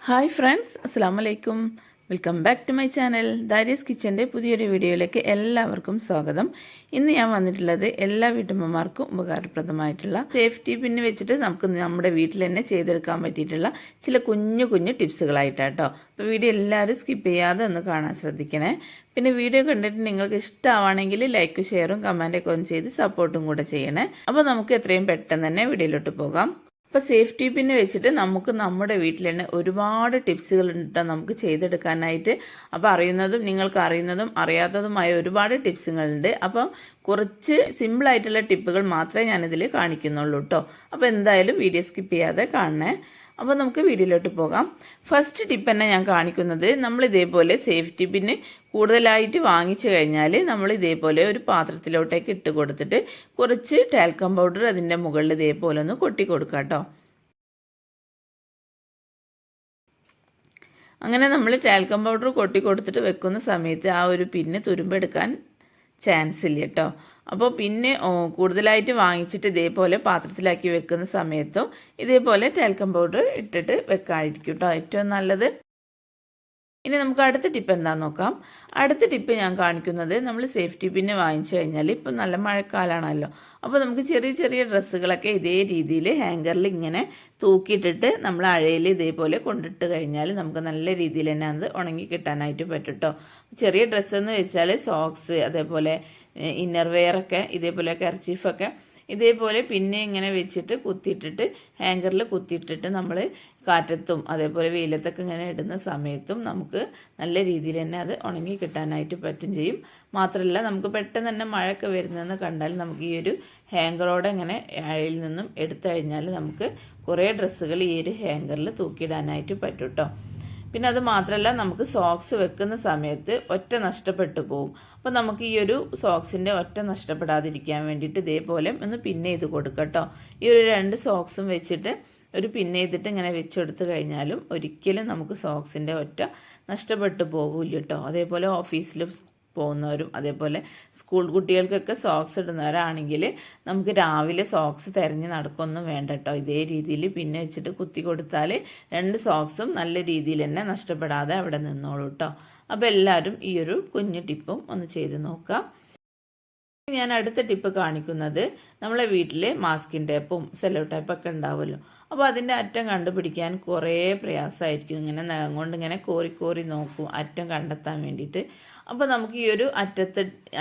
Hi friends, അസ്സാം വലൈക്കും. Welcome back to my channel. ദാരിയസ് കിച്ചൻ്റെ പുതിയൊരു വീഡിയോയിലേക്ക് എല്ലാവർക്കും സ്വാഗതം. ഇന്ന് ഞാൻ വന്നിട്ടുള്ളത് എല്ലാ വീട്ടമ്മമാർക്കും ഉപകാരപ്രദമായിട്ടുള്ള സേഫ്റ്റി പിന്ന് വെച്ചിട്ട് നമുക്ക് നമ്മുടെ വീട്ടിൽ തന്നെ ചെയ്തെടുക്കാൻ പറ്റിയിട്ടുള്ള ചില കുഞ്ഞു കുഞ്ഞു ടിപ്സുകളായിട്ടാട്ടോ. അപ്പോൾ വീഡിയോ എല്ലാവരും സ്കിപ്പ് ചെയ്യാതെ ഒന്ന് കാണാൻ ശ്രദ്ധിക്കണേ. പിന്നെ വീഡിയോ കണ്ടിട്ട് നിങ്ങൾക്ക് ഇഷ്ടമാണെങ്കിൽ ലൈക്ക്, ഷെയറും കമൻറ്റൊക്കെ ഒന്ന് ചെയ്ത് സപ്പോർട്ടും കൂടെ ചെയ്യണേ. അപ്പോൾ നമുക്ക് എത്രയും പെട്ടെന്ന് തന്നെ വീഡിയോയിലോട്ട് പോകാം. അപ്പോൾ സേഫ്റ്റി പിന്ന് വെച്ചിട്ട് നമുക്ക് നമ്മുടെ വീട്ടിൽ തന്നെ ഒരുപാട് ടിപ്സുകൾ ഉണ്ട് നമുക്ക് ചെയ്തെടുക്കാനായിട്ട്. അപ്പോൾ നിങ്ങൾക്ക് അറിയുന്നതും അറിയാത്തതുമായ ഒരുപാട് ടിപ്സുകളുണ്ട്. അപ്പം കുറച്ച് സിമ്പിളായിട്ടുള്ള ടിപ്പുകൾ മാത്രമേ ഞാനിതിൽ കാണിക്കുന്നുള്ളൂ കേട്ടോ. അപ്പോൾ എന്തായാലും വീഡിയോ സ്കിപ്പ് ചെയ്യാതെ കാണണേ. അപ്പോൾ നമുക്ക് വീഡിയോയിലോട്ട് പോകാം. ഫസ്റ്റ് ടിപ്പ് തന്നെ ഞാൻ കാണിക്കുന്നത്, നമ്മൾ ഇതേപോലെ സേഫ്റ്റി പിന്ന് കൂടുതലായിട്ട് വാങ്ങിച്ചു കഴിഞ്ഞാൽ നമ്മൾ ഇതേപോലെ ഒരു പാത്രത്തിലോട്ടേക്ക് ഇട്ട് കൊടുത്തിട്ട് കുറച്ച് ടാൽക്കം പൗഡർ അതിൻ്റെ മുകളിൽ ഇതേപോലെ ഒന്ന് കൊട്ടി കൊടുക്കുക കേട്ടോ. അങ്ങനെ നമ്മൾ ടാൽക്കം പൗഡർ കൊട്ടി കൊടുത്തിട്ട് വെക്കുന്ന സമയത്ത് ആ ഒരു പിന്ന് തുരുമ്പെടുക്കാൻ ചാൻസ് ഇല്ല കേട്ടോ. അപ്പോൾ പിന്നെ കൂടുതലായിട്ട് വാങ്ങിച്ചിട്ട് ഇതേപോലെ പാത്രത്തിലാക്കി വെക്കുന്ന സമയത്തും ഇതേപോലെ ടാൽക്കം പൗഡർ ഇട്ടിട്ട് വെക്കാതിരിക്കും കേട്ടോ, ഏറ്റവും നല്ലത്. ഇനി നമുക്ക് അടുത്ത ടിപ്പ് എന്താണെന്ന് നോക്കാം. അടുത്ത ടിപ്പ് ഞാൻ കാണിക്കുന്നത്, നമ്മൾ സേഫ്റ്റി പിന്ന് വാങ്ങിച്ചു കഴിഞ്ഞാൽ ഇപ്പം നല്ല മഴക്കാലമാണല്ലോ. അപ്പോൾ നമുക്ക് ചെറിയ ചെറിയ ഡ്രസ്സുകളൊക്കെ ഇതേ രീതിയിൽ ഹാങ്കറിൽ ഇങ്ങനെ തൂക്കിയിട്ടിട്ട് നമ്മൾ അഴയിൽ ഇതേപോലെ കൊണ്ടിട്ട് കഴിഞ്ഞാൽ നമുക്ക് നല്ല രീതിയിൽ തന്നെ അത് ഉണങ്ങി കിട്ടാനായിട്ട് പറ്റും കേട്ടോ. ചെറിയ ഡ്രസ്സെന്ന് വെച്ചാൽ സോക്സ്, അതേപോലെ ഇന്നർ വെയറൊക്കെ, ഇതേപോലെ കർച്ചീഫൊക്കെ ഇതേപോലെ പിന്നെ ഇങ്ങനെ വെച്ചിട്ട് കുത്തിയിട്ടിട്ട് ഹാങ്കറിൽ കുത്തിയിട്ടിട്ട് നമ്മൾ കാറ്റത്തും അതേപോലെ വെയിലത്തൊക്കെ ഇങ്ങനെ ഇടുന്ന സമയത്തും നമുക്ക് നല്ല രീതിയിൽ തന്നെ അത് ഉണങ്ങി കിട്ടാനായിട്ട് പറ്റും ചെയ്യും. മാത്രമല്ല, നമുക്ക് പെട്ടെന്ന് തന്നെ മഴയൊക്കെ വരുന്നതെന്ന് കണ്ടാൽ നമുക്ക് ഈ ഒരു ഹാങ്കറോടെ ഇങ്ങനെ അഴയിൽ നിന്നും എടുത്തു കഴിഞ്ഞാൽ നമുക്ക് കുറേ ഡ്രസ്സുകൾ ഈ ഒരു ഹാങ്കറിൽ തൂക്കിയിടാനായിട്ട് പറ്റും കേട്ടോ. പിന്നെ അത് മാത്രമല്ല, നമുക്ക് സോക്സ് വെക്കുന്ന സമയത്ത് ഒറ്റ നഷ്ടപ്പെട്ടു പോവും. അപ്പോൾ നമുക്ക് ഈ ഒരു സോക്സിൻ്റെ ഒറ്റ നഷ്ടപ്പെടാതിരിക്കാൻ വേണ്ടിയിട്ട് ഇതേപോലെ ഒന്ന് പിന്ന് ചെയ്ത് കൊടുക്കുക കേട്ടോ. ഈ ഒരു 2 സോക്സും വെച്ചിട്ട് ഒരു പിന്ന് ചെയ്തിട്ട് ഇങ്ങനെ വെച്ചെടുത്ത് കഴിഞ്ഞാലും ഒരിക്കലും നമുക്ക് സോക്സിൻ്റെ ഒറ്റ നഷ്ടപ്പെട്ടു പോകില്ല കേട്ടോ. അതേപോലെ ഓഫീസിൽ പോകുന്നവരും അതേപോലെ സ്കൂൾ കുട്ടികൾക്കൊക്കെ സോക്സ് ഇടുന്നവരാണെങ്കിൽ നമുക്ക് രാവിലെ സോക്സ് തിരഞ്ഞ് നടക്കൊന്നും വേണ്ട കേട്ടോ. ഇതേ രീതിയിൽ പിന്നെ വെച്ചിട്ട് കുത്തി കൊടുത്താൽ 2 സോക്സും നല്ല രീതിയിൽ തന്നെ നഷ്ടപ്പെടാതെ അവിടെ നിന്നോളൂ കേട്ടോ. അപ്പോൾ എല്ലാവരും ഈ ഒരു കുഞ്ഞു ടിപ്പും ഒന്ന് ചെയ്ത് നോക്കാം. ഞാൻ അടുത്ത ടിപ്പ് കാണിക്കുന്നത്, നമ്മളെ വീട്ടിൽ മാസ്കിൻ ടേപ്പും സെല്ലോ ടേപ്പൊക്കെ ഉണ്ടാവുമല്ലോ. അപ്പോൾ അതിൻ്റെ അറ്റം കണ്ടുപിടിക്കാൻ കുറേ പ്രയാസമായിരിക്കും. ഇങ്ങനെ നഖം കൊണ്ട് ഇങ്ങനെ കോരി കോരി നോക്കും അറ്റം കണ്ടെത്താൻ വേണ്ടിയിട്ട്. അപ്പോൾ നമുക്ക് ഈ ഒരു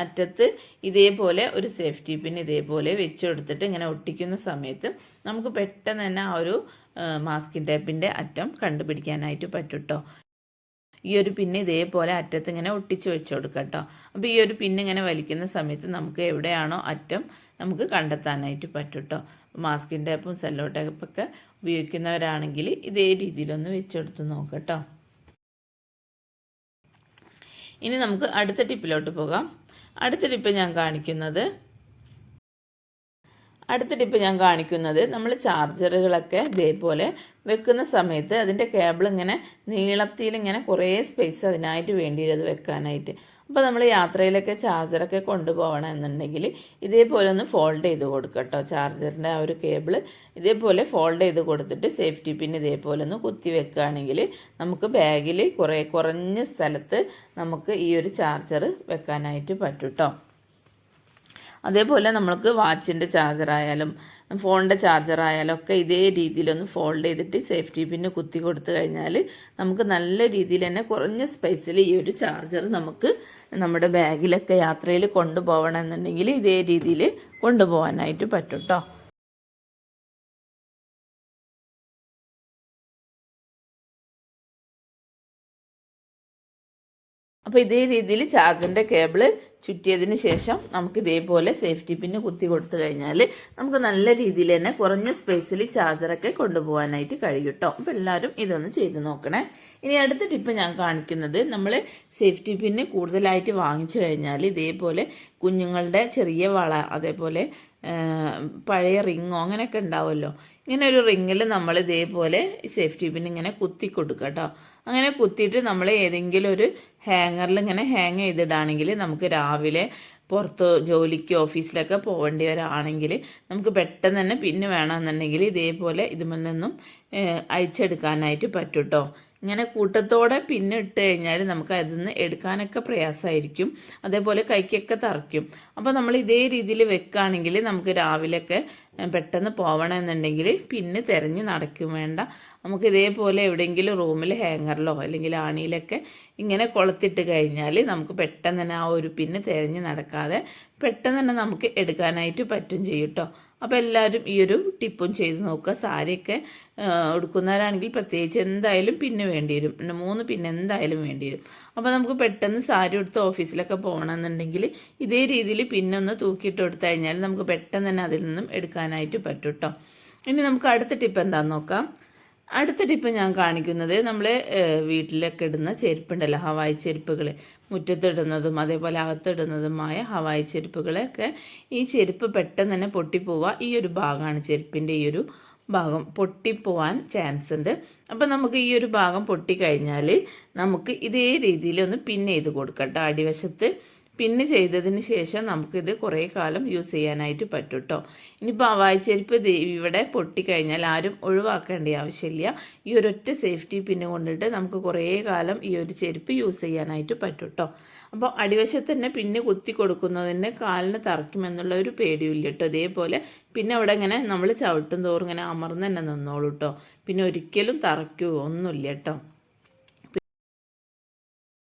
അറ്റത്ത് ഇതേപോലെ ഒരു സേഫ്റ്റി പിൻ ഇതേപോലെ വെച്ചെടുത്തിട്ട് ഇങ്ങനെ ഒട്ടിക്കുന്ന സമയത്ത് നമുക്ക് പെട്ടെന്ന് തന്നെ ആ ഒരു മാസ്കിൻ ടേപ്പിൻ്റെ അറ്റം കണ്ടുപിടിക്കാനായിട്ട് പറ്റും കേട്ടോ. ഈ ഒരു പിന്ന് ഇതേപോലെ അറ്റത്ത് ഇങ്ങനെ ഒട്ടിച്ച് വെച്ച് കൊടുക്കുക കേട്ടോ. അപ്പോൾ ഈ ഒരു പിന്ന് ഇങ്ങനെ വലിക്കുന്ന സമയത്ത് നമുക്ക് എവിടെയാണോ അറ്റം നമുക്ക് കണ്ടെത്താനായിട്ട് പറ്റും കേട്ടോ. മാസ്കിൻ ടേപ്പും സെല്ലോ ടേപ്പൊക്കെ ഉപയോഗിക്കുന്നവരാണെങ്കിൽ ഇതേ രീതിയിലൊന്ന് വെച്ചെടുത്ത് നോക്കട്ടോ. ഇനി നമുക്ക് അടുത്ത ടിപ്പിലോട്ട് പോകാം. അടുത്ത ടിപ്പ് ഞാൻ കാണിക്കുന്നത് നമ്മൾ ചാർജറുകളൊക്കെ ഇതേപോലെ വെക്കുന്ന സമയത്ത് അതിൻ്റെ കേബിൾ ഇങ്ങനെ നീളത്തിൽ ഇങ്ങനെ കുറേ സ്പേസ് അതിനായിട്ട് വേണ്ടി അത് വെക്കാനായിട്ട്. അപ്പോൾ നമ്മൾ യാത്രയിലൊക്കെ ചാർജറൊക്കെ കൊണ്ടുപോകണമെന്നുണ്ടെങ്കിൽ ഇതേപോലെ ഒന്ന് ഫോൾഡ് ചെയ്ത് കൊടുക്കുക കേട്ടോ. ചാർജറിൻ്റെ ആ ഒരു കേബിൾ ഇതേപോലെ ഫോൾഡ് ചെയ്ത് കൊടുത്തിട്ട് സേഫ്റ്റി പിൻ ഇതേപോലെ ഒന്ന് കുത്തി വെക്കുകയാണെങ്കിൽ നമുക്ക് ബാഗിൽ കുറഞ്ഞ സ്ഥലത്ത് നമുക്ക് ഈ ഒരു ചാർജർ വെക്കാനായിട്ട് പറ്റും കേട്ടോ. അതേപോലെ നമ്മൾക്ക് വാച്ചിൻ്റെ ചാർജറായാലും ഫോണിൻ്റെ ചാർജറായാലും ഒക്കെ ഇതേ രീതിയിലൊന്ന് ഫോൾഡ് ചെയ്തിട്ട് സേഫ്റ്റി പിന്ന് കുത്തി കൊടുത്തു കഴിഞ്ഞാൽ നമുക്ക് നല്ല രീതിയിൽ തന്നെ കുറഞ്ഞ സ്പേസിൽ ഈ ഒരു ചാർജർ നമുക്ക് നമ്മുടെ ബാഗിലൊക്കെ യാത്രയിൽ കൊണ്ടുപോകണമെന്നുണ്ടെങ്കിൽ ഇതേ രീതിയിൽ കൊണ്ടുപോകാനായിട്ട് പറ്റും കേട്ടോ. അപ്പോൾ ഇതേ രീതിയിൽ ചാർജറിൻ്റെ കേബിൾ ചുറ്റിയതിന് ശേഷം നമുക്ക് ഇതേപോലെ സേഫ്റ്റി പിന്ന് കുത്തി കൊടുത്തു കഴിഞ്ഞാൽ നമുക്ക് നല്ല രീതിയിൽ തന്നെ കുറഞ്ഞ സ്പേസിൽ ചാർജറൊക്കെ കൊണ്ടുപോകാനായിട്ട് കഴിയും കേട്ടോ. അപ്പോൾ എല്ലാവരും ഇതൊന്ന് ചെയ്ത് നോക്കണേ. ഇനി അടുത്ത ടിപ്പ് ഞാൻ കാണിക്കുന്നത്, നമ്മൾ സേഫ്റ്റി പിന്ന് കൂടുതലായിട്ട് വാങ്ങിച്ചു കഴിഞ്ഞാൽ ഇതേപോലെ കുഞ്ഞുങ്ങളുടെ ചെറിയ വള, അതേപോലെ പഴയ റിങ്ങോ അങ്ങനെയൊക്കെ ഉണ്ടാവുമല്ലോ. ഇങ്ങനെ ഒരു റിങ്ങിൽ നമ്മൾ ഇതേപോലെ സേഫ്റ്റി പിൻ ഇങ്ങനെ കുത്തി കൊടുക്കുക കേട്ടോ. അങ്ങനെ കുത്തിയിട്ട് നമ്മൾ ഏതെങ്കിലും ഒരു ഹാങ്ങറിൽ ഇങ്ങനെ ഹാങ് ചെയ്തിടാണെങ്കിൽ നമുക്ക് രാവിലെ പുറത്ത് ജോലിക്ക് ഓഫീസിലൊക്കെ പോകേണ്ടവരാണെങ്കിൽ നമുക്ക് പെട്ടെന്ന് തന്നെ പിന്നെ വേണമെന്നുണ്ടെങ്കിൽ ഇതേപോലെ ഇതിൽ നിന്നും അഴിച്ചെടുക്കാനായിട്ട് പറ്റും കേട്ടോ. ഇങ്ങനെ കൂട്ടത്തോടെ പിന്നെ ഇട്ട് കഴിഞ്ഞാൽ നമുക്ക് അതിൽ നിന്ന് എടുക്കാനൊക്കെ പ്രയാസമായിരിക്കും, അതേപോലെ കൈക്കൊക്കെ തറയ്ക്കും. അപ്പോൾ നമ്മൾ ഇതേ രീതിയിൽ വെക്കുകയാണെങ്കിൽ നമുക്ക് രാവിലെയൊക്കെ പെട്ടെന്ന് പോകണമെന്നുണ്ടെങ്കിൽ പിന്നെ തിരഞ്ഞ് നടക്കും വേണ്ട. നമുക്ക് ഇതേപോലെ എവിടെയെങ്കിലും റൂമിൽ ഹാങ്ങറിലോ അല്ലെങ്കിൽ ആണിയിലൊക്കെ ഇങ്ങനെ കൊളുത്തിട്ട് കഴിഞ്ഞാൽ നമുക്ക് പെട്ടെന്ന് തന്നെ ആ ഒരു പിന്നെ തിരഞ്ഞ് നടക്കാതെ പെട്ടെന്ന് തന്നെ നമുക്ക് എടുക്കാനായിട്ട് പറ്റും ചെയ്യും കേട്ടോ. അപ്പോൾ എല്ലാവരും ഈ ഒരു ടിപ്പും ചെയ്ത് നോക്കുക. സാരിയൊക്കെ ഉടുക്കുന്നവരാണെങ്കിൽ പ്രത്യേകിച്ച് എന്തായാലും പിന്നെ വേണ്ടി വരും, 3 പിന്നെ എന്തായാലും വേണ്ടി വരും. അപ്പോൾ നമുക്ക് പെട്ടെന്ന് സാരി ഉടുത്ത് ഓഫീസിലൊക്കെ പോകണമെന്നുണ്ടെങ്കിൽ ഇതേ രീതിയിൽ പിന്നൊന്ന് തൂക്കിയിട്ട് കൊടുത്തു കഴിഞ്ഞാൽ നമുക്ക് പെട്ടെന്ന് തന്നെ അതിൽ നിന്നും എടുക്കാനായിട്ട് പറ്റും കേട്ടോ. ഇനി നമുക്ക് അടുത്ത ടിപ്പ് എന്താണെന്ന് നോക്കാം. അടുത്ത ടിപ്പ് ഞാൻ കാണിക്കുന്നത് നമ്മൾ വീട്ടിലൊക്കെ ഇടുന്ന ചെരുപ്പുണ്ടല്ലോ, ഹവായി ചെരുപ്പുകൾ, മുറ്റത്തിടുന്നതും അതേപോലെ അകത്തിടുന്നതുമായ ഹവായി ചെരുപ്പുകളൊക്കെ ഈ ചെരുപ്പ് പെട്ടെന്ന് തന്നെ പൊട്ടിപ്പോവുക. ഈ ഒരു ഭാഗമാണ് ചെരുപ്പിൻ്റെ ഈ ഒരു ഭാഗം പൊട്ടിപ്പോവാൻ ചാൻസ് ഉണ്ട്. അപ്പം നമുക്ക് ഈ ഒരു ഭാഗം പൊട്ടിക്കഴിഞ്ഞാൽ നമുക്ക് ഇതേ രീതിയിൽ ഒന്ന് പിൻ ചെയ്ത് കൊടുക്കട്ടോ. അടിവശത്ത് പിന്നെ ചെയ്തതിന് ശേഷം നമുക്കിത് കുറേ കാലം യൂസ് ചെയ്യാനായിട്ട് പറ്റും കേട്ടോ. ഇനിയിപ്പോൾ ഹവായി ചെരുപ്പ് ഇവിടെ പൊട്ടിക്കഴിഞ്ഞാൽ ആരും ഒഴിവാക്കേണ്ട ആവശ്യമില്ല. ഈ ഒരൊറ്റ സേഫ്റ്റി പിന്നെ കൊണ്ടിട്ട് നമുക്ക് കുറേ കാലം ഈ ഒരു ചെരുപ്പ് യൂസ് ചെയ്യാനായിട്ട് പറ്റും കേട്ടോ. അപ്പോൾ അടിവശത്ത് തന്നെ പിന്നെ കുത്തി കൊടുക്കുന്നതിന് കാലിന് തറയ്ക്കുമെന്നുള്ള ഒരു പേടിയില്ല കേട്ടോ. ഇതേപോലെ പിന്നെ അവിടെ ഇങ്ങനെ നമ്മൾ ചവിട്ടും തോറും ഇങ്ങനെ അമർന്ന് തന്നെ നിന്നോളൂ കേട്ടോ. പിന്നെ ഒരിക്കലും തറയ്ക്കുമോ ഒന്നുമില്ല കേട്ടോ.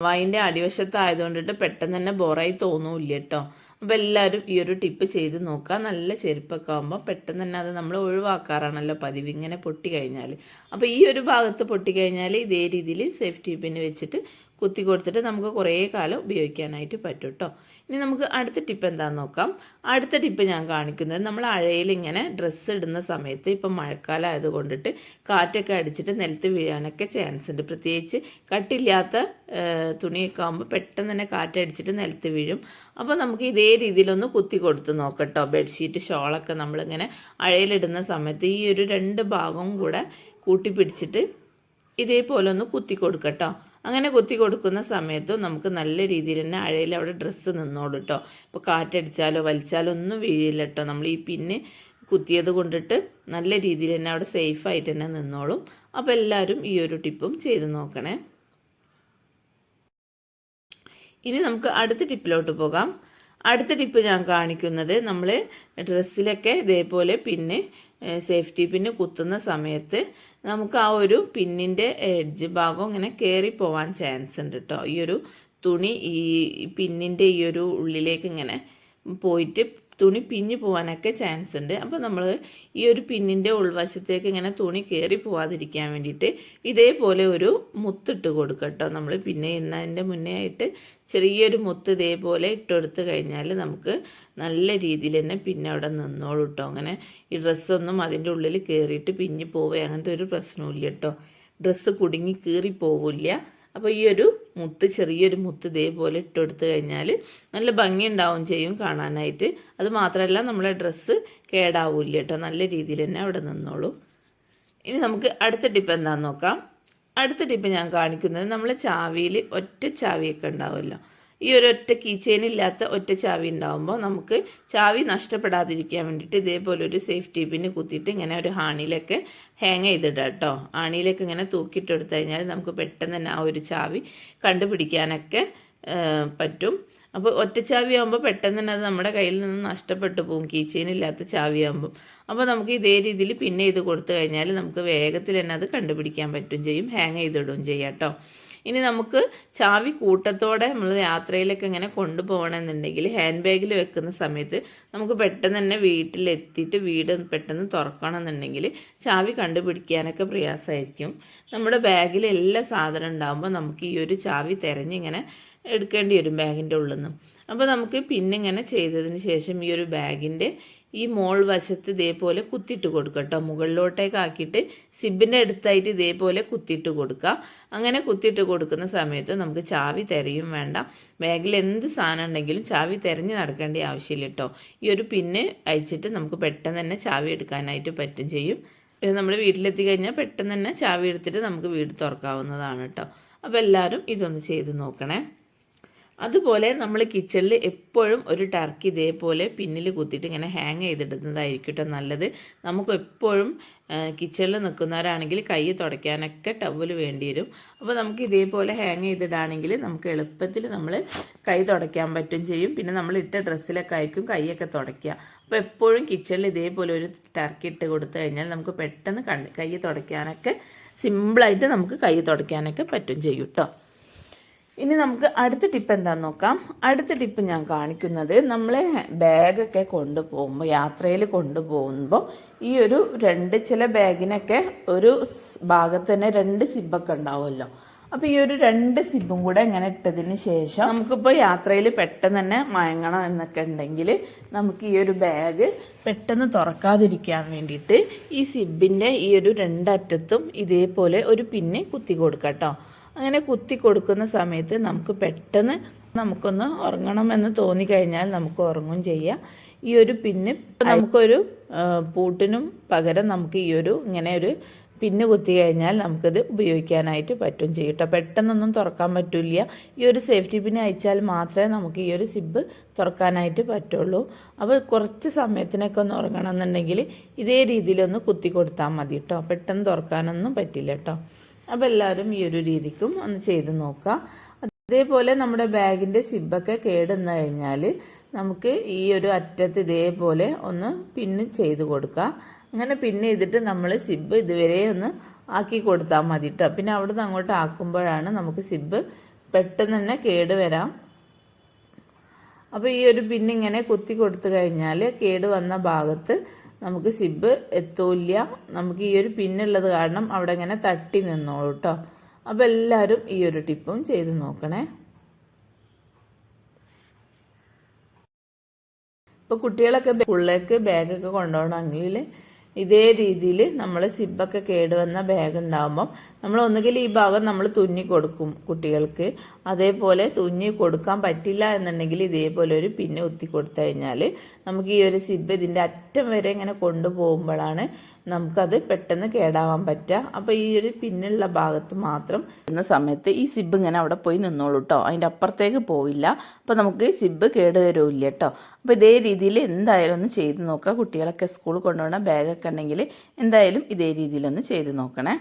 വൈൻ്റെ അടിവശത്തായതുകൊണ്ടിട്ട് പെട്ടെന്ന് തന്നെ ബോറായി തോന്നൂല്ല കേട്ടോ. അപ്പോൾ എല്ലാവരും ഈ ഒരു ടിപ്പ് ചെയ്ത് നോക്കുക. നല്ല ചെരുപ്പൊക്കെ ആകുമ്പോൾ പെട്ടെന്ന് തന്നെ അത് നമ്മൾ ഒഴിവാക്കാറാണല്ലോ പതിവ് ഇങ്ങനെ പൊട്ടി കഴിഞ്ഞാൽ. അപ്പോൾ ഈ ഒരു ഭാഗത്ത് പൊട്ടിക്കഴിഞ്ഞാൽ ഇതേ രീതിയിൽ സേഫ്റ്റി പിന്ന് വെച്ചിട്ട് കുത്തി കൊടുത്തിട്ട് നമുക്ക് കുറേ കാലം ഉപയോഗിക്കാനായിട്ട് പറ്റും കേട്ടോ. ഇനി നമുക്ക് അടുത്ത ടിപ്പ് എന്താണെന്ന് നോക്കാം. അടുത്ത ടിപ്പ് ഞാൻ കാണിക്കുന്നത് നമ്മൾ അഴയിൽ ഇങ്ങനെ ഡ്രസ്സ് ഇടുന്ന സമയത്ത് ഇപ്പം മഴക്കാലം ആയതുകൊണ്ടിട്ട് കാറ്റൊക്കെ അടിച്ചിട്ട് നിലത്ത് വീഴാനൊക്കെ ചാൻസ് ഉണ്ട്. പ്രത്യേകിച്ച് കട്ടില്ലാത്ത തുണിയൊക്കെ ആകുമ്പോൾ പെട്ടെന്ന് തന്നെ കാറ്റടിച്ചിട്ട് നിലത്ത് വീഴും. അപ്പോൾ നമുക്ക് ഇതേ രീതിയിലൊന്ന് കുത്തി കൊടുത്ത് നോക്കട്ടോ. ബെഡ്ഷീറ്റ് ഷോളൊക്കെ നമ്മളിങ്ങനെ അഴയിലിടുന്ന സമയത്ത് ഈ ഒരു 2 ഭാഗവും കൂടെ കൂട്ടിപ്പിടിച്ചിട്ട് ഇതേപോലെ ഒന്ന് കുത്തി കൊടുക്കട്ടോ. അങ്ങനെ കുത്തി കൊടുക്കുന്ന സമയത്തും നമുക്ക് നല്ല രീതിയിൽ തന്നെ അഴയിൽ അവിടെ ഡ്രസ്സ് നിന്നോളൂ കേട്ടോ. ഇപ്പോൾ കാറ്റടിച്ചാലോ വലിച്ചാലോ ഒന്നും വീഴില്ല കേട്ടോ. നമ്മൾ ഈ പിന്ന് കുത്തിയത് കൊണ്ടിട്ട് നല്ല രീതിയിൽ തന്നെ അവിടെ സേഫായിട്ട് തന്നെ നിന്നോളും. അപ്പോൾ എല്ലാവരും ഈ ഒരു ടിപ്പും ചെയ്ത് നോക്കണേ. ഇനി നമുക്ക് അടുത്ത ടിപ്പിലോട്ട് പോകാം. അടുത്ത ടിപ്പ് ഞാൻ കാണിക്കുന്നത് നമ്മൾ ഡ്രസ്സിലൊക്കെ ഇതേപോലെ പിന്നെ സേഫ്റ്റി പിന്ന് കുത്തുന്ന സമയത്ത് നമുക്ക് ആ ഒരു പിന്നിൻ്റെ എഡ്ജ് ഭാഗം ഇങ്ങനെ കയറി പോവാൻ ചാൻസ് ഉണ്ട് കേട്ടോ. ഈ ഒരു തുണി ഈ പിന്നിൻ്റെ ഈ ഒരു ഉള്ളിലേക്ക് ഇങ്ങനെ പോയിട്ട് തുണി പിഞ്ഞു പോകാനൊക്കെ ചാൻസ് ഉണ്ട്. അപ്പോൾ നമ്മൾ ഈ ഒരു പിന്നിൻ്റെ ഉൾവശത്തേക്ക് ഇങ്ങനെ തുണി കയറി പോവാതിരിക്കാൻ വേണ്ടിയിട്ട് ഇതേപോലെ ഒരു മുത്തിട്ട് കൊടുക്കുക കേട്ടോ. നമ്മൾ പിന്നെ ഇന്നതിൻ്റെ മുന്നേ ആയിട്ട് ചെറിയൊരു മുത്ത് ഇതേപോലെ ഇട്ടെടുത്ത് കഴിഞ്ഞാൽ നമുക്ക് നല്ല രീതിയിൽ തന്നെ പിന്നെ അവിടെ നിന്നോളൂ കേട്ടോ. അങ്ങനെ ഈ ഡ്രസ്സൊന്നും അതിൻ്റെ ഉള്ളിൽ കയറിയിട്ട് പിഞ്ഞ് പോവുക അങ്ങനത്തെ ഒരു പ്രശ്നവും ഇല്ല കേട്ടോ. ഡ്രസ്സ് കുടുങ്ങി കീറി പോവില്ല. അപ്പോൾ ഈ ഒരു മുത്ത് ചെറിയൊരു മുത്ത് ഇതേപോലെ ഇട്ടെടുത്ത് കഴിഞ്ഞാൽ നല്ല ഭംഗി ഉണ്ടാവും ചെയ്യും കാണാനായിട്ട്. അത് മാത്രമല്ല നമ്മളെ ഡ്രസ്സ് കേടാവില്ല കേട്ടോ. നല്ല രീതിയിൽ തന്നെ അവിടെ നിന്നോളൂ. ഇനി നമുക്ക് അടുത്ത ടിപ്പ് എന്താണെന്ന് നോക്കാം. അടുത്ത ടിപ്പ് ഞാൻ കാണിക്കുന്നത് നമ്മൾ ചാവിയിൽ ഒറ്റ ചാവിയൊക്കെ ഉണ്ടാവുമല്ലോ. ഈ ഒരു ഒറ്റ കീ ചെയിൻ ഇല്ലാത്ത ഒറ്റ ചാവി ഉണ്ടാകുമ്പോൾ നമുക്ക് ചാവി നഷ്ടപ്പെടാതിരിക്കാൻ വേണ്ടിയിട്ട് ഇതേപോലെ ഒരു സേഫ്റ്റി പിന്ന് കുത്തിയിട്ട് ഇങ്ങനെ ഒരു ആണിയിലൊക്കെ ഹാങ് ചെയ്തിടാം കേട്ടോ. ആണിയിലേക്ക് ഇങ്ങനെ തൂക്കിയിട്ടെടുത്ത് കഴിഞ്ഞാൽ നമുക്ക് പെട്ടെന്ന് തന്നെ ആ ഒരു ചാവി കണ്ടുപിടിക്കാനൊക്കെ പറ്റും. അപ്പോൾ ഒറ്റ ചാവി ആകുമ്പോൾ പെട്ടെന്ന് തന്നെ അത് നമ്മുടെ കയ്യിൽ നിന്ന് നഷ്ടപ്പെട്ടു പോകും, കീ ചെയിൻ ഇല്ലാത്ത ചാവി ആകുമ്പോൾ. അപ്പോൾ നമുക്ക് ഇതേ രീതിയിൽ പിന്നെ ചെയ്ത് കൊടുത്തു കഴിഞ്ഞാൽ നമുക്ക് വേഗത്തിൽ തന്നെ അത് കണ്ടുപിടിക്കാൻ പറ്റും ചെയ്യും, ഹാങ് ചെയ്തിടുകയും ചെയ്യാം കേട്ടോ. ഇനി നമുക്ക് ചാവി കൂട്ടത്തോടെ നമ്മൾ യാത്രയിലൊക്കെ ഇങ്ങനെ കൊണ്ടുപോകണമെന്നുണ്ടെങ്കിൽ ഹാൻഡ് ബാഗിൽ വെക്കുന്ന സമയത്ത് നമുക്ക് പെട്ടെന്ന് തന്നെ വീട്ടിലെത്തിയിട്ട് വീട് പെട്ടെന്ന് തുറക്കണമെന്നുണ്ടെങ്കിൽ ചാവി കണ്ടുപിടിക്കാനൊക്കെ പ്രയാസമായിരിക്കും. നമ്മുടെ ബാഗിൽ എല്ലാ സാധനം ഉണ്ടാകുമ്പോൾ നമുക്ക് ഈ ഒരു ചാവി തിരഞ്ഞിങ്ങനെ എടുക്കേണ്ടി വരും ബാഗിൻ്റെ ഉള്ളിൽ നിന്നും. അപ്പോൾ നമുക്ക് പിന്നെ ഇങ്ങനെ ചെയ്തതിന് ശേഷം ഈ ഒരു ബാഗിൻ്റെ ഈ മോൾ വശത്ത് ഇതേപോലെ കുത്തിയിട്ട് കൊടുക്കുക കേട്ടോ. മുകളിലോട്ടേക്ക് ആക്കിയിട്ട് സിബിൻ്റെ അടുത്തായിട്ട് ഇതേപോലെ കുത്തിയിട്ട് കൊടുക്കുക. അങ്ങനെ കുത്തിയിട്ട് കൊടുക്കുന്ന സമയത്ത് നമുക്ക് ചാവി തിരയും വേണ്ട. ബാഗിൽ എന്ത് സാധനം ഉണ്ടെങ്കിലും ചാവി തിരഞ്ഞ് നടക്കേണ്ട ആവശ്യമില്ല കേട്ടോ. ഈ ഒരു പിന്ന് അയച്ചിട്ട് നമുക്ക് പെട്ടെന്ന് തന്നെ ചാവി എടുക്കാനായിട്ട് പറ്റും ചെയ്യും. നമ്മൾ വീട്ടിലെത്തി കഴിഞ്ഞാൽ പെട്ടെന്ന് തന്നെ ചാവി എടുത്തിട്ട് നമുക്ക് വീട് തുറക്കാവുന്നതാണ് കേട്ടോ. അപ്പോൾ എല്ലാവരും ഇതൊന്ന് ചെയ്ത് നോക്കണേ. അതുപോലെ നമ്മൾ കിച്ചണിൽ എപ്പോഴും ഒരു ടർക്കി ഇതേപോലെ പിന്നിൽ കുത്തിയിട്ട് ഇങ്ങനെ ഹാങ് ചെയ്തിടുന്നതായിരിക്കും കേട്ടോ നല്ലത്. നമുക്ക് എപ്പോഴും കിച്ചണിൽ നിൽക്കുന്നവരാണെങ്കിൽ കൈ തുടയ്ക്കാനൊക്കെ ടവൽ വേണ്ടി വരും. അപ്പോൾ നമുക്ക് ഇതേപോലെ ഹാങ് ചെയ്തിടാണെങ്കിൽ നമുക്ക് എളുപ്പത്തിൽ നമ്മൾ കൈ തുടയ്ക്കാൻ പറ്റും ചെയ്യും. പിന്നെ നമ്മൾ ഇട്ട ഡ്രസ്സിലൊക്കെ ആയിരിക്കും കൈയൊക്കെ തുടയ്ക്കുക. അപ്പോൾ എപ്പോഴും കിച്ചണിൽ ഇതേപോലെ ഒരു ടർക്കി ഇട്ട് കൊടുത്തു കഴിഞ്ഞാൽ നമുക്ക് പെട്ടെന്ന് കൈ തുടയ്ക്കാനൊക്കെ സിമ്പിളായിട്ട് നമുക്ക് കൈ തുടയ്ക്കാനൊക്കെ പറ്റും ചെയ്യും കേട്ടോ. ഇനി നമുക്ക് അടുത്ത ടിപ്പ് എന്താണെന്ന് നോക്കാം. അടുത്ത ടിപ്പ് ഞാൻ കാണിക്കുന്നത്, നമ്മൾ ബാഗൊക്കെ കൊണ്ടുപോകുമ്പോൾ, യാത്രയിൽ കൊണ്ടുപോകുമ്പോൾ ഈ ഒരു ചില ബാഗിനൊക്കെ ഒരു ഭാഗത്ത് തന്നെ 2 സിബ്ബൊക്കെ ഉണ്ടാവുമല്ലോ. അപ്പോൾ ഈ ഒരു 2 സിബും കൂടെ ഇങ്ങനെ ഇട്ടതിന് ശേഷം നമുക്കിപ്പോൾ യാത്രയിൽ പെട്ടെന്ന് തന്നെ മയങ്ങണം എന്നൊക്കെ ഉണ്ടെങ്കിൽ നമുക്ക് ഈ ഒരു ബാഗ് പെട്ടെന്ന് തുറക്കാതിരിക്കാൻ വേണ്ടിയിട്ട് ഈ സിബിൻ്റെ ഈ ഒരു 2 അറ്റത്തും ഇതേപോലെ ഒരു പിന്ന് കുത്തി കൊടുക്കാം കേട്ടോ. അങ്ങനെ കുത്തി കൊടുക്കുന്ന സമയത്ത് നമുക്ക് പെട്ടെന്ന് നമുക്കൊന്ന് ഉറങ്ങണമെന്ന് തോന്നിക്കഴിഞ്ഞാൽ നമുക്ക് ഉറങ്ങും ചെയ്യാം. ഈ ഒരു പിന്ന് നമുക്കൊരു പൂട്ടിനും പകരം നമുക്ക് ഈ ഒരു ഇങ്ങനെ ഒരു പിന്ന് കുത്തി കഴിഞ്ഞാൽ നമുക്കത് ഉപയോഗിക്കാനായിട്ട് പറ്റും ചെയ്യും കേട്ടോ. പെട്ടെന്നൊന്നും തുറക്കാൻ പറ്റില്ല. ഈ ഒരു സേഫ്റ്റി പിന്ന് അയച്ചാൽ മാത്രമേ നമുക്ക് ഈ ഒരു സിബ് തുറക്കാനായിട്ട് പറ്റുള്ളൂ. അപ്പോൾ കുറച്ച് സമയത്തിനൊക്കെ ഒന്ന് ഉറങ്ങണമെന്നുണ്ടെങ്കിൽ ഇതേ രീതിയിലൊന്ന് കുത്തി കൊടുത്താൽ മതി കേട്ടോ. പെട്ടെന്ന് തുറക്കാനൊന്നും പറ്റില്ല കേട്ടോ. അപ്പോൾ എല്ലാവരും ഈ ഒരു രീതിക്കും ഒന്ന് ചെയ്ത് നോക്കുക. അതേപോലെ നമ്മുടെ ബാഗിൻ്റെ സിബൊക്കെ കേടുവന്നു കഴിഞ്ഞാൽ നമുക്ക് ഈ ഒരു അറ്റത്ത് ഇതേപോലെ ഒന്ന് പിന്ന് ചെയ്ത് കൊടുക്കുക. അങ്ങനെ പിന്ന് ചെയ്തിട്ട് നമ്മൾ സിബ് ഇതുവരെ ഒന്ന് ആക്കി കൊടുത്താൽ മതി കേട്ടോ. പിന്നെ അവിടെ നിന്ന് അങ്ങോട്ട് ആക്കുമ്പോഴാണ് നമുക്ക് സിബ് പെട്ടെന്ന് തന്നെ കേട് വരാം. അപ്പോൾ ഈ ഒരു പിന്ന് ഇങ്ങനെ കുത്തി കൊടുത്തു കഴിഞ്ഞാൽ കേട് വന്ന ഭാഗത്ത് നമുക്ക് സിബ് എത്തൂല്ല. നമുക്ക് ഈ ഒരു പിന്നുള്ളത് കാരണം അവിടെ ഇങ്ങനെ തട്ടി നിന്നോളൂ കേട്ടോ. അപ്പോൾ എല്ലാവരും ഈ ഒരു ടിപ്പും ചെയ്ത് നോക്കണേ. ഇപ്പോൾ കുട്ടികളൊക്കെ സ്കൂളിലേക്ക് ബാഗൊക്കെ കൊണ്ടുപോകണമെങ്കിൽ ഇതേ രീതിയിൽ നമ്മൾ സിബൊക്കെ കേടുവന്ന ബാഗ് ഉണ്ടാകുമ്പം നമ്മൾ ഒന്നുകിൽ ഈ ഭാഗം നമ്മൾ തുന്നി കൊടുക്കും കുട്ടികൾക്ക്. അതേപോലെ തുന്നി കൊടുക്കാൻ പറ്റില്ല എന്നുണ്ടെങ്കിൽ ഇതേപോലെ ഒരു പിന്ന് കുത്തി കൊടുത്തു കഴിഞ്ഞാൽ നമുക്ക് ഈ ഒരു സിബ് ഇതിൻ്റെ അറ്റം വരെ ഇങ്ങനെ കൊണ്ടുപോകുമ്പോഴാണ് നമുക്കത് പെട്ടെന്ന് കേടാവാൻ പറ്റുക. അപ്പോൾ ഈ ഒരു പിന്നുള്ള ഭാഗത്ത് മാത്രം എന്ന സമയത്ത് ഈ സിബ് ഇങ്ങനെ അവിടെ പോയി നിന്നോളൂ കേട്ടോ. അതിൻ്റെ അപ്പുറത്തേക്ക് പോവില്ല. അപ്പോൾ നമുക്ക് സിബ് കേടുവരില്ല കേട്ടോ. അപ്പോൾ ഇതേ രീതിയിൽ എന്തായാലും ഒന്ന് ചെയ്ത് നോക്കുക. കുട്ടികളൊക്കെ സ്കൂളിൽ കൊണ്ടുപോകുന്ന ബാഗൊക്കെ ഉണ്ടെങ്കിൽ എന്തായാലും ഇതേ രീതിയിലൊന്ന് ചെയ്ത് നോക്കണേ.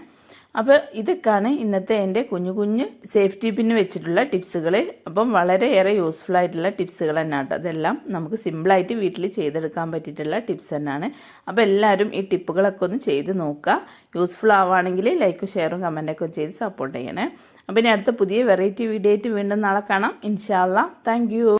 അപ്പോൾ ഇതൊക്കെയാണ് ഇന്നത്തെ എൻ്റെ കുഞ്ഞു കുഞ്ഞു സേഫ്റ്റി പിന്ന് വെച്ചിട്ടുള്ള ടിപ്സുകൾ. അപ്പം വളരെയേറെ യൂസ്ഫുൾ ആയിട്ടുള്ള ടിപ്സുകൾ തന്നെയാണ് കേട്ടോ. അതെല്ലാം നമുക്ക് സിമ്പിളായിട്ട് വീട്ടിൽ ചെയ്തെടുക്കാൻ പറ്റിയിട്ടുള്ള ടിപ്സ് തന്നെയാണ്. അപ്പോൾ എല്ലാവരും ഈ ടിപ്പുകളൊക്കെ ഒന്ന് ചെയ്ത് നോക്കുക. യൂസ്ഫുൾ ആവുകയാണെങ്കിൽ ലൈക്കും ഷെയറും കമൻറ്റൊക്കെ ചെയ്ത് സപ്പോർട്ട് ചെയ്യണേ. അപ്പോൾ ഇനി അടുത്ത പുതിയ വെറൈറ്റി വീഡിയോ ആയിട്ട് വീണ്ടും നാളെ കാണാം. ഇൻഷാ അല്ലാ. Thank you.